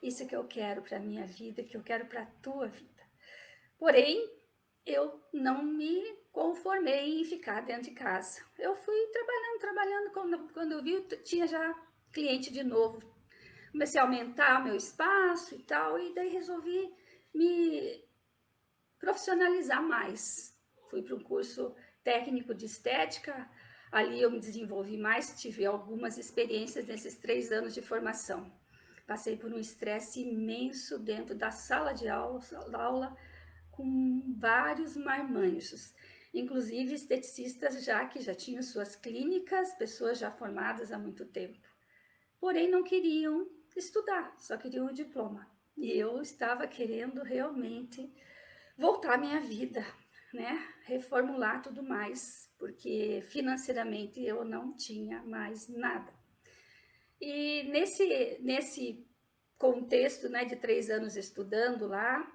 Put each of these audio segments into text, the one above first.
isso que eu quero para a minha vida, que eu quero para a tua vida. Porém, eu não me conformei em ficar dentro de casa. Eu fui trabalhando, quando eu vi, eu tinha já cliente de novo. Comecei a aumentar meu espaço e tal, e daí resolvi me profissionalizar mais. Fui para um curso técnico de estética, ali eu me desenvolvi mais, tive algumas experiências nesses 3 anos de formação. Passei por um estresse imenso dentro da sala de aula com vários marmanjos, inclusive esteticistas já que já tinham suas clínicas, pessoas já formadas há muito tempo. Porém, não queriam estudar, só queriam o diploma. E eu estava querendo realmente voltar à minha vida, né? Reformular tudo mais, porque financeiramente eu não tinha mais nada. E nesse contexto, né, de 3 anos estudando lá,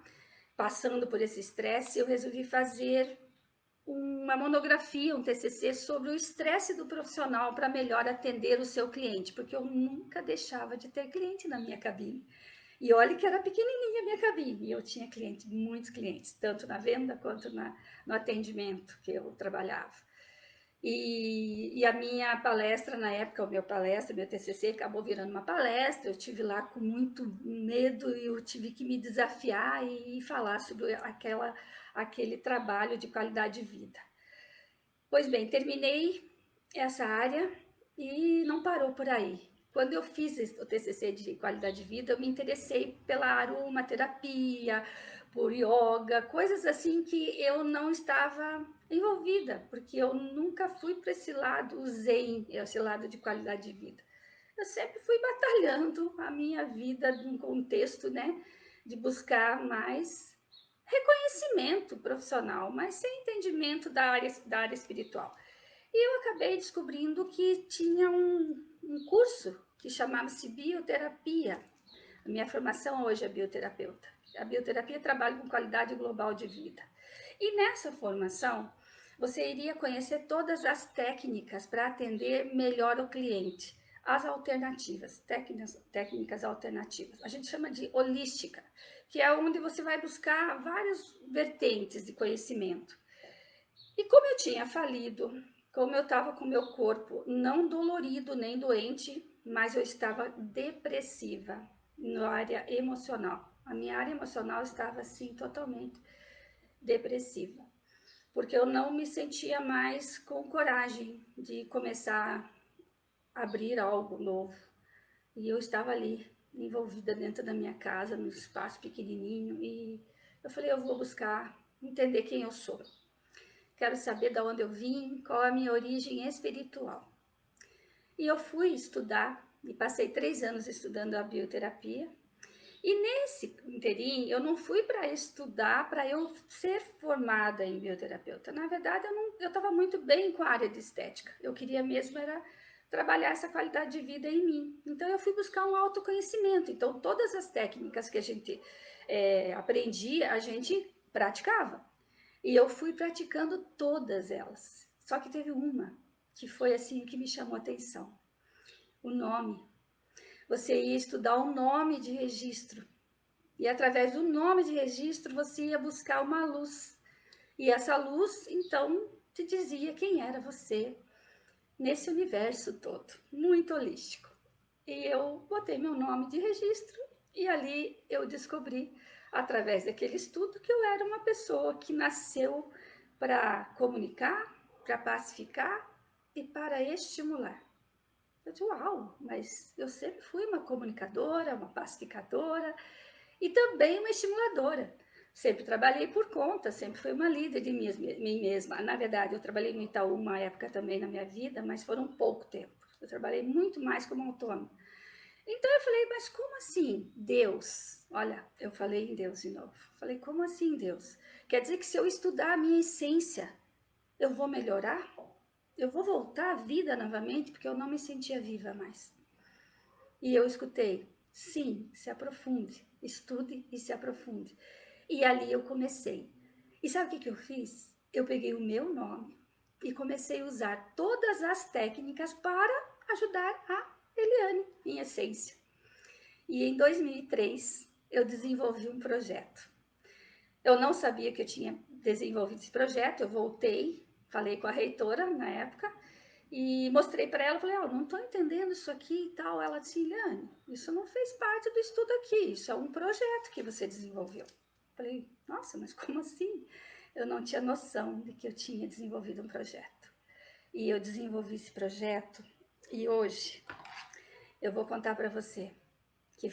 passando por esse estresse, eu resolvi fazer uma monografia, um TCC sobre o estresse do profissional para melhor atender o seu cliente, porque eu nunca deixava de ter cliente na minha cabine. E olha que era pequenininha a minha cabine, e eu tinha cliente, muitos clientes, tanto na venda quanto no atendimento que eu trabalhava. E a minha palestra, na época, meu TCC acabou virando uma palestra, eu tive lá com muito medo e eu tive que me desafiar e falar sobre aquele trabalho de qualidade de vida. Pois bem, terminei essa área e não parou por aí. Quando eu fiz o TCC de qualidade de vida, eu me interessei pela aromaterapia, por yoga, coisas assim que eu não estava envolvida, porque eu nunca fui para esse lado zen, esse lado de qualidade de vida. Eu sempre fui batalhando a minha vida num contexto, né, de buscar mais reconhecimento profissional, mas sem entendimento da área espiritual. E eu acabei descobrindo que tinha um curso que chamava-se bioterapia. A minha formação hoje é bioterapeuta. A bioterapia trabalha com qualidade global de vida. E nessa formação, você iria conhecer todas as técnicas para atender melhor o cliente. As alternativas, técnicas alternativas. A gente chama de holística, que é onde você vai buscar várias vertentes de conhecimento. E como eu tinha falido, como eu estava com meu corpo não dolorido nem doente, mas eu estava depressiva na área emocional. A minha área emocional estava assim totalmente depressiva, porque eu não me sentia mais com coragem de começar a abrir algo novo. E eu estava ali envolvida dentro da minha casa, num espaço pequenininho, e eu falei, eu vou buscar entender quem eu sou. Quero saber de onde eu vim, qual a minha origem espiritual. E eu fui estudar, e passei 3 anos estudando a bioterapia. E nesse interim, eu não fui para estudar, para eu ser formada em bioterapeuta. Na verdade, eu estava muito bem com a área de estética. Eu queria mesmo era trabalhar essa qualidade de vida em mim. Então, eu fui buscar um autoconhecimento. Então, todas as técnicas que a gente aprendia, a gente praticava. E eu fui praticando todas elas. Só que teve uma que foi assim que me chamou a atenção. O nome. Você ia estudar o nome de registro. E através do nome de registro você ia buscar uma luz. E essa luz, então, te dizia quem era você nesse universo todo, muito holístico. E eu botei meu nome de registro e ali eu descobri, através daquele estudo, que eu era uma pessoa que nasceu para comunicar, para pacificar e para estimular. Eu disse, uau, mas eu sempre fui uma comunicadora, uma pacificadora e também uma estimuladora. Sempre trabalhei por conta, sempre fui uma líder de mim mesma. Na verdade, eu trabalhei no Itaú uma época também na minha vida, mas foram pouco tempo. Eu trabalhei muito mais como autônoma. Então eu falei, mas como assim Deus? Olha, eu falei em Deus de novo. Falei, como assim Deus? Quer dizer que se eu estudar a minha essência, eu vou melhorar? Eu vou voltar à vida novamente? Porque eu não me sentia viva mais. E eu escutei, sim, se aprofunde, estude e se aprofunde. E ali eu comecei. E sabe o que eu fiz? Eu peguei o meu nome e comecei a usar todas as técnicas para ajudar a Eliane, em essência. E em 2003 eu desenvolvi um projeto. Eu não sabia que eu tinha desenvolvido esse projeto, eu voltei, falei com a reitora na época e mostrei para ela, falei, não estou entendendo isso aqui e tal. Ela disse, Liane, isso não fez parte do estudo aqui, isso é um projeto que você desenvolveu. Falei, nossa, mas como assim? Eu não tinha noção de que eu tinha desenvolvido um projeto. E eu desenvolvi esse projeto e hoje eu vou contar para você que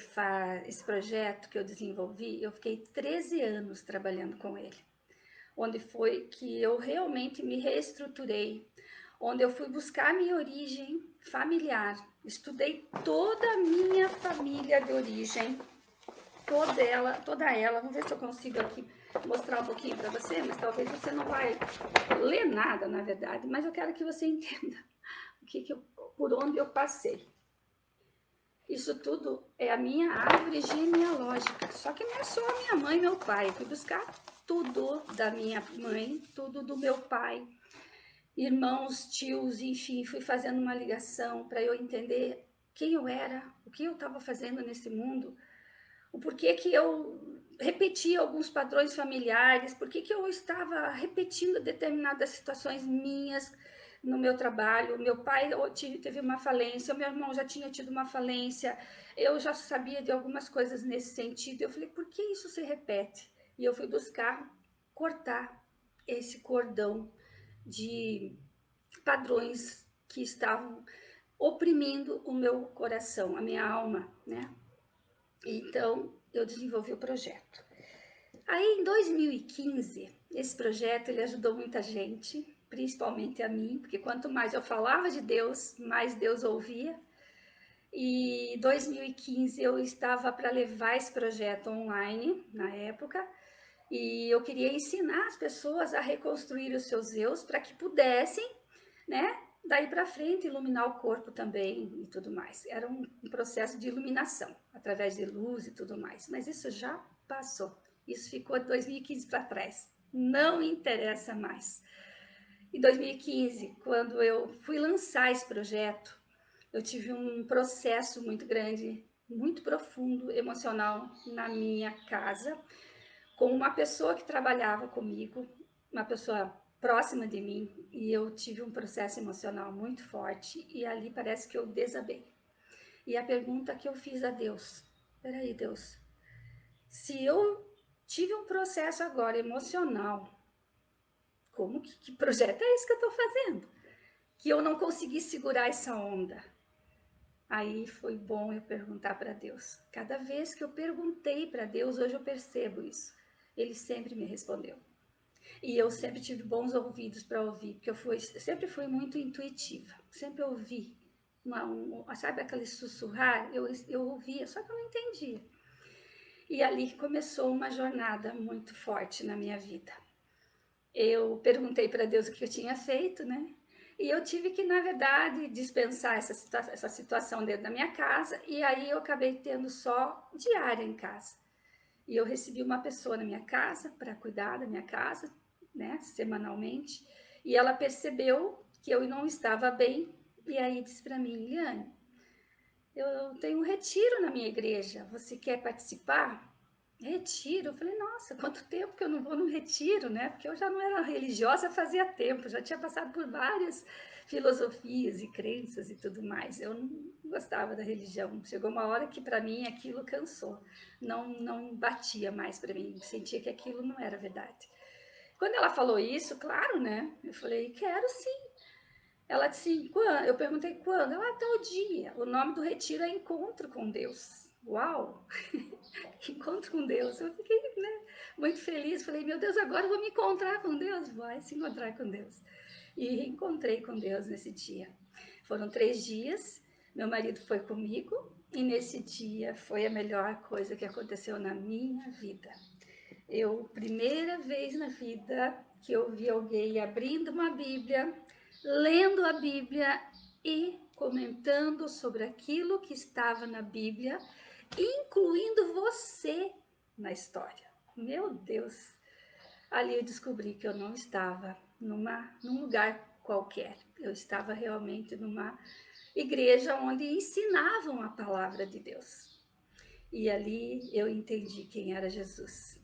esse projeto que eu desenvolvi, eu fiquei 13 anos trabalhando com ele, onde foi que eu realmente me reestruturei, onde eu fui buscar a minha origem familiar, estudei toda a minha família de origem, toda ela, vamos ver se eu consigo aqui mostrar um pouquinho para você, mas talvez você não vai ler nada, na verdade, mas eu quero que você entenda por onde eu passei. Isso tudo é a minha árvore genealógica, só que não é só a minha mãe e meu pai, eu fui buscar tudo da minha mãe, tudo do meu pai, irmãos, tios, enfim, fui fazendo uma ligação para eu entender quem eu era, o que eu estava fazendo nesse mundo, o porquê que eu repetia alguns padrões familiares, porquê que eu estava repetindo determinadas situações minhas no meu trabalho. Meu pai teve uma falência, meu irmão já tinha tido uma falência, eu já sabia de algumas coisas nesse sentido. Eu falei, por que isso se repete? E eu fui buscar cortar esse cordão de padrões que estavam oprimindo o meu coração, a minha alma, né? Então, eu desenvolvi o projeto. Aí, em 2015, esse projeto ele ajudou muita gente, principalmente a mim, porque quanto mais eu falava de Deus, mais Deus ouvia. E em 2015 eu estava para levar esse projeto online, na época, e eu queria ensinar as pessoas a reconstruir os seus eus para que pudessem, né, daí para frente iluminar o corpo também e tudo mais. Era um processo de iluminação através de luz e tudo mais, mas isso já passou. Isso ficou de 2015 para trás. Não interessa mais. Em 2015, quando eu fui lançar esse projeto, eu tive um processo muito grande, muito profundo, emocional na minha casa, com uma pessoa que trabalhava comigo, uma pessoa próxima de mim, e eu tive um processo emocional muito forte, e ali parece que eu desabei. E a pergunta que eu fiz a Deus, peraí, Deus, se eu tive um processo agora emocional, que projeto é esse que eu estou fazendo? Que eu não consegui segurar essa onda. Aí foi bom eu perguntar para Deus. Cada vez que eu perguntei para Deus, hoje eu percebo isso. Ele sempre me respondeu. E eu sempre tive bons ouvidos para ouvir, porque sempre fui muito intuitiva, sempre ouvi. Sabe aquele sussurrar? Eu ouvia, só que eu não entendia. E ali começou uma jornada muito forte na minha vida. Eu perguntei para Deus o que eu tinha feito, né? E eu tive que, na verdade, dispensar essa situação dentro da minha casa, e aí eu acabei tendo só diária em casa. E eu recebi uma pessoa na minha casa para cuidar da minha casa, né, semanalmente, e ela percebeu que eu não estava bem, e aí disse para mim, Liane, eu tenho um retiro na minha igreja, você quer participar? Retiro? Eu falei, nossa, quanto tempo que eu não vou num retiro, né? Porque eu já não era religiosa fazia tempo, já tinha passado por várias filosofias e crenças e tudo mais. Eu não gostava da religião. Chegou uma hora que para mim aquilo cansou, não batia mais para mim, sentia que aquilo não era verdade. Quando ela falou isso, claro, né? Eu falei, quero sim. Ela disse, quando? Eu perguntei quando? Ela, tal dia. O nome do retiro é Encontro com Deus. Uau! Encontro com Deus. Eu fiquei, né, muito feliz. Falei, meu Deus, agora eu vou me encontrar com Deus. Vai se encontrar com Deus. E encontrei com Deus nesse dia. Foram 3 dias. Meu marido foi comigo. E nesse dia foi a melhor coisa que aconteceu na minha vida. Primeira vez na vida que eu vi alguém abrindo uma Bíblia, lendo a Bíblia e comentando sobre aquilo que estava na Bíblia, incluindo você na história. Meu Deus! Ali eu descobri que eu não estava num lugar qualquer. Eu estava realmente numa igreja onde ensinavam a palavra de Deus. E ali eu entendi quem era Jesus,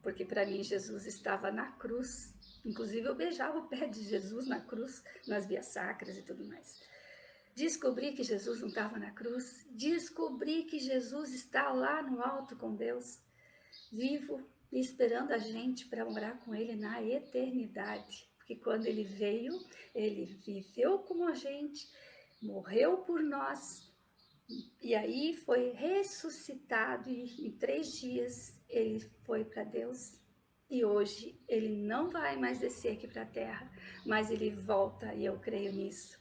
porque para mim Jesus estava na cruz. Inclusive eu beijava o pé de Jesus na cruz, nas vias sacras e tudo mais. Descobri que Jesus não estava na cruz, descobri que Jesus está lá no alto com Deus, vivo e esperando a gente para morar com Ele na eternidade. Porque quando Ele veio, Ele viveu como a gente, morreu por nós, e aí foi ressuscitado e em 3 dias Ele foi para Deus. E hoje Ele não vai mais descer aqui para a terra, mas Ele volta e eu creio nisso.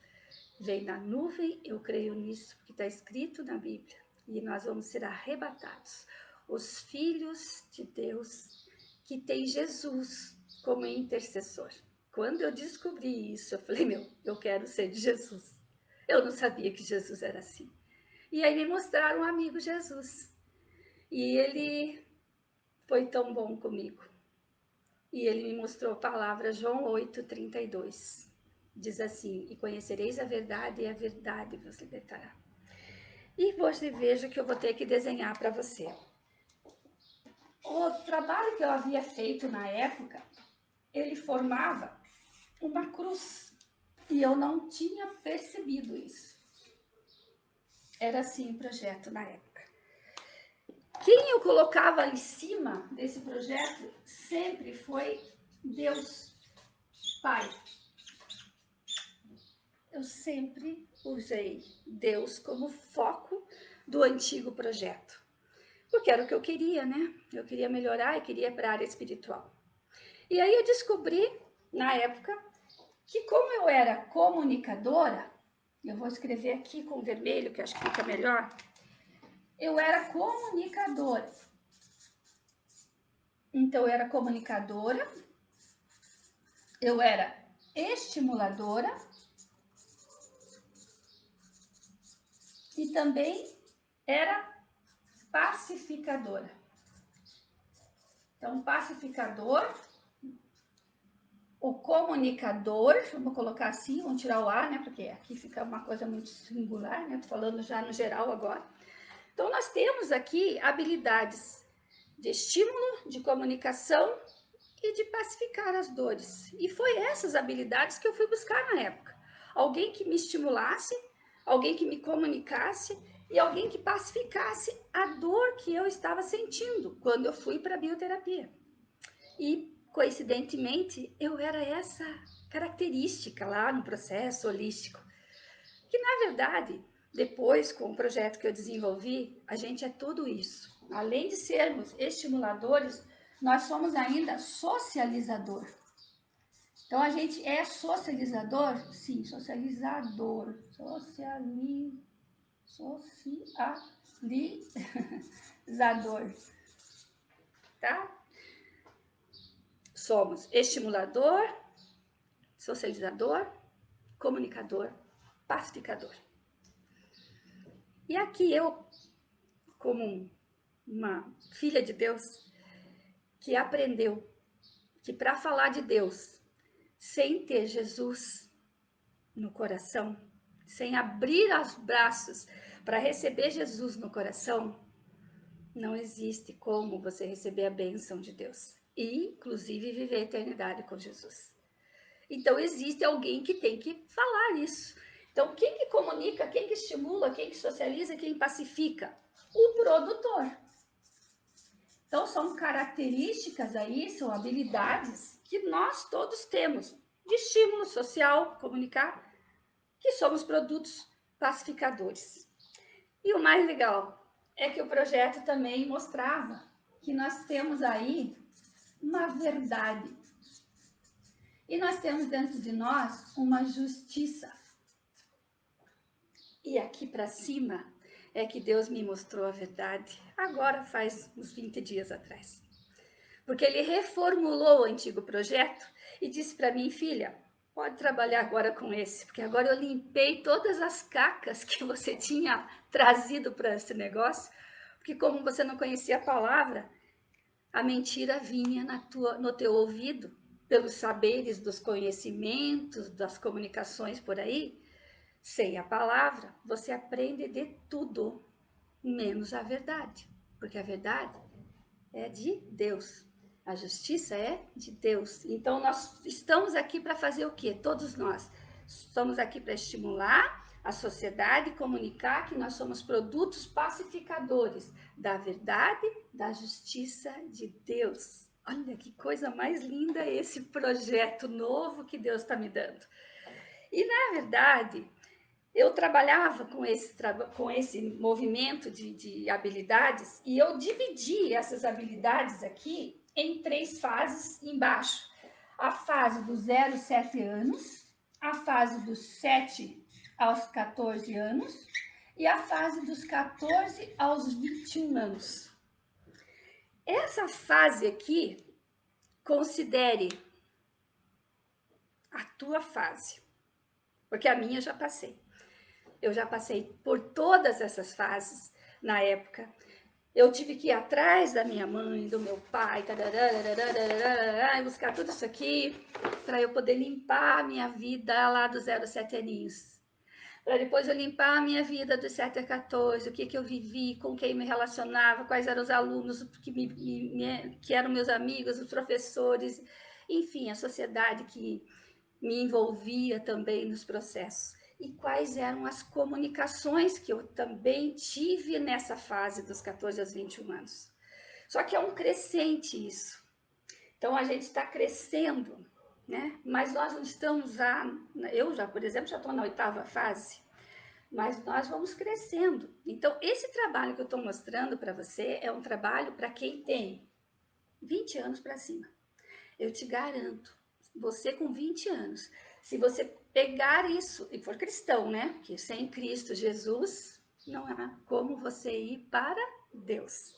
Vem na nuvem, eu creio nisso, porque está escrito na Bíblia. E nós vamos ser arrebatados. Os filhos de Deus que tem Jesus como intercessor. Quando eu descobri isso, eu falei, eu quero ser de Jesus. Eu não sabia que Jesus era assim. E aí me mostraram um amigo Jesus. E ele foi tão bom comigo. E ele me mostrou a palavra João 8:32. Diz assim: e conhecereis a verdade, e a verdade vos libertará. E você veja que eu vou ter que desenhar para você. O trabalho que eu havia feito na época, ele formava uma cruz. E eu não tinha percebido isso. Era assim o projeto na época. Quem eu colocava em cima desse projeto sempre foi Deus Pai. Eu sempre usei Deus como foco do antigo projeto, porque era o que eu queria, né? Eu queria melhorar e queria ir para a área espiritual. E aí eu descobri, na época, que como eu era comunicadora, eu vou escrever aqui com vermelho, que acho que fica melhor, eu era comunicadora. Então, eu era comunicadora, eu era estimuladora e também era pacificadora. Então, pacificador, o comunicador, vamos colocar assim, vamos tirar o A, né? Porque aqui fica uma coisa muito singular, né? Tô falando já no geral agora. Então, nós temos aqui habilidades de estímulo, de comunicação e de pacificar as dores. E foi essas habilidades que eu fui buscar na época. Alguém que me estimulasse, alguém que me comunicasse e alguém que pacificasse a dor que eu estava sentindo quando eu fui para a bioterapia. E, coincidentemente, eu era essa característica lá no processo holístico. Que, na verdade, depois, com o projeto que eu desenvolvi, a gente é tudo isso. Além de sermos estimuladores, nós somos ainda socializador. Então, a gente é socializador? Sim, socializador. Socializador. Tá? Somos estimulador, socializador, comunicador, pacificador. E aqui eu, como uma filha de Deus, que aprendeu que para falar de Deus, sem ter Jesus no coração, sem abrir os braços para receber Jesus no coração, não existe como você receber a bênção de Deus e, inclusive, viver a eternidade com Jesus. Então, existe alguém que tem que falar isso. Então, quem que comunica, quem que estimula, quem que socializa, quem pacifica? O produtor. Então, são características aí, são habilidades que nós todos temos de estímulo social, comunicar, que somos produtos pacificadores. E o mais legal é que o projeto também mostrava que nós temos aí uma verdade. E nós temos dentro de nós uma justiça. E aqui para cima é que Deus me mostrou a verdade, agora faz uns 20 dias atrás. Porque ele reformulou o antigo projeto e disse para mim, filha, pode trabalhar agora com esse, porque agora eu limpei todas as cacas que você tinha trazido para esse negócio, porque como você não conhecia a palavra, a mentira vinha no teu ouvido, pelos saberes dos conhecimentos, das comunicações por aí. Sem a palavra, você aprende de tudo, menos a verdade. porque a verdade é de Deus. A justiça é de Deus. Então, nós estamos aqui para fazer o quê? Todos nós. Estamos aqui para estimular a sociedade, comunicar que nós somos produtos pacificadores da verdade, da justiça de Deus. Olha que coisa mais linda esse projeto novo que Deus está me dando. E, na verdade, eu trabalhava com esse movimento de habilidades e eu dividi essas habilidades aqui em 3 fases embaixo. A fase dos 0 a 7 anos, a fase dos 7 aos 14 anos e a fase dos 14 aos 21 anos. Essa fase aqui, considere a tua fase, porque a minha eu já passei. Eu já passei por todas essas fases na época. Eu tive que ir atrás da minha mãe, do meu pai, buscar tudo isso aqui para eu poder limpar a minha vida lá dos 0 a 7 aninhos. Para depois eu limpar a minha vida dos 7 a 14, o que eu vivi, com quem me relacionava, quais eram os alunos que eram meus amigos, os professores, enfim, a sociedade que me envolvia também nos processos. E quais eram as comunicações que eu também tive nessa fase dos 14 aos 21 anos. Só que é um crescente isso. Então a gente está crescendo, né? Mas nós não estamos já, eu já, por exemplo, já estou na 8ª fase, mas nós vamos crescendo. Então esse trabalho que eu estou mostrando para você é um trabalho para quem tem 20 anos para cima. Eu te garanto, você com 20 anos, se você pegar isso e for cristão, né? Porque sem Cristo Jesus não há como você ir para Deus.